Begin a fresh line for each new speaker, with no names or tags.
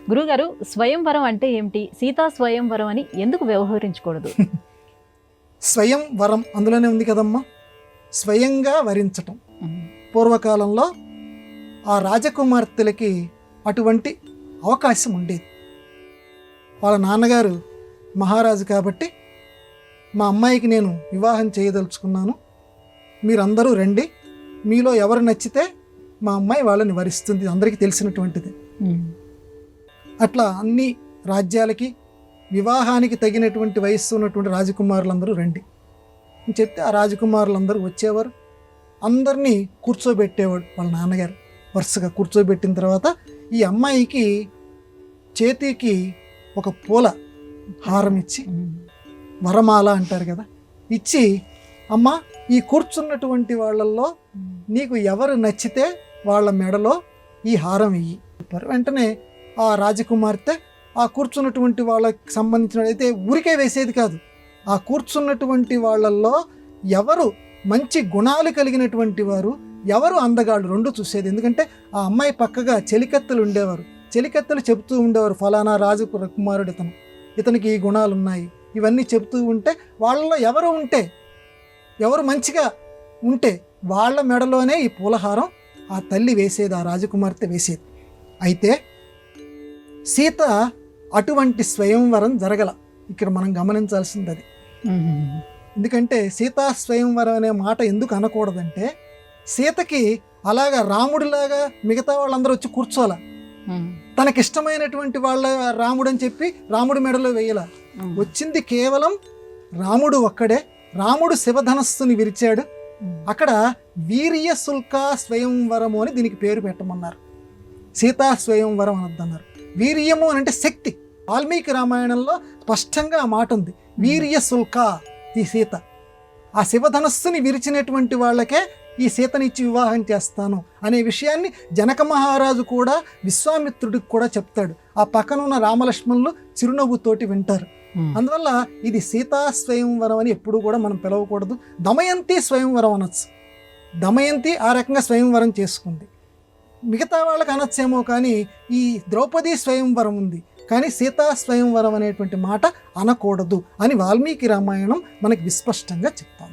గురుగారు, స్వయంవరం అంటే ఏమిటి? సీతా స్వయంవరం అని ఎందుకు వ్యవహరించకూడదు?
స్వయం వరం అందులోనే ఉంది కదమ్మా, స్వయంగా వరించటం. పూర్వకాలంలో ఆ రాజకుమార్తెలకి అటువంటి అవకాశం ఉండేది. వాళ్ళ నాన్నగారు మహారాజు కాబట్టి మా అమ్మాయికి నేను వివాహం చేయదలుచుకున్నాను, మీరందరూ రండి, మీలో ఎవరు నచ్చితే మా అమ్మాయి వాళ్ళని వరిస్తుంది, అందరికీ తెలిసినటువంటిది. అట్లా అన్ని రాజ్యాలకి వివాహానికి తగినటువంటి వయస్సు ఉన్నటువంటి రాజకుమారులందరూ రండి అని చెప్తే ఆ రాజకుమారులందరూ వచ్చేవారు. అందరినీ కూర్చోబెట్టేవాడు వాళ్ళ నాన్నగారు. వరుసగా కూర్చోబెట్టిన తర్వాత ఈ అమ్మాయికి చేతికి ఒక పూల హారం ఇచ్చి, వరమాల అంటారు కదా, ఇచ్చి, అమ్మ ఈ కూర్చున్నటువంటి వాళ్ళల్లో నీకు ఎవరు నచ్చితే వాళ్ళ మెడలో ఈ హారం ఇయ్యి. వెంటనే ఆ రాజకుమార్తె ఆ కూర్చున్నటువంటి వాళ్ళకి సంబంధించినదైతే ఊరికే వేసేది కాదు, ఆ కూర్చున్నటువంటి వాళ్ళల్లో ఎవరు మంచి గుణాలు కలిగినటువంటి వారు, ఎవరు అందగాళ్ళు రెండు చూసేది. ఎందుకంటే ఆ అమ్మాయి పక్కగా చెలికత్తెలు ఉండేవారు, చెలికత్తెలు చెబుతూ ఉండేవారు, ఫలానా రాజు కుమారుడు ఇతనికి ఈ గుణాలు ఉన్నాయి, ఇవన్నీ చెబుతూ ఉంటే వాళ్ళలో ఎవరు మంచిగా ఉంటే వాళ్ళ మెడలోనే ఈ పూలహారం ఆ తల్లి వేసేది, ఆ రాజకుమార్తె వేసేది. అయితే సీత అటువంటి స్వయంవరం జరగల. ఇక్కడ మనం గమనించాల్సింది అది. ఎందుకంటే సీతా స్వయంవరం అనే మాట ఎందుకు అనకూడదంటే, సీతకి అలాగా రాముడిలాగా మిగతా వాళ్ళందరూ వచ్చి కూర్చోాల, తనకిష్టమైనటువంటి వాళ్ళ రాముడు అని చెప్పి రాముడి మెడలో వేయాల. వచ్చింది కేవలం రాముడు ఒక్కడే. రాముడు శివధనస్సుని విరిచాడు. అక్కడ వీర్య శుల్కా స్వయంవరము అని దీనికి పేరు పెట్టమన్నారు. సీతా స్వయంవరం అనొద్దన్నారు. వీర్యము అని అంటే శక్తి. వాల్మీకి రామాయణంలో స్పష్టంగా ఆ మాట ఉంది, వీర్య శుల్క. ఈ సీత ఆ శివధనస్సుని విరిచినటువంటి వాళ్ళకే ఈ సీతనిచ్చి వివాహం చేస్తాను అనే విషయాన్ని జనక మహారాజు కూడా విశ్వామిత్రుడికి కూడా చెప్తాడు. ఆ పక్కన ఉన్న రామలక్ష్మణులు చిరునవ్వుతోటి వింటారు. అందువల్ల ఇది సీతా స్వయంవరం అని ఎప్పుడు కూడా మనం పిలవకూడదు. దమయంతి స్వయంవరం అనొచ్చు. దమయంతి ఆ రకంగా స్వయంవరం చేసుకుంది. మిగతా వాళ్ళకి అనొచ్చేమో, కానీ ఈ ద్రౌపది స్వయంవరం ఉంది, కానీ సీతా స్వయంవరం అనేటువంటి మాట అనకూడదు అని వాల్మీకి రామాయణం మనకి విస్పష్టంగా చెప్తాం.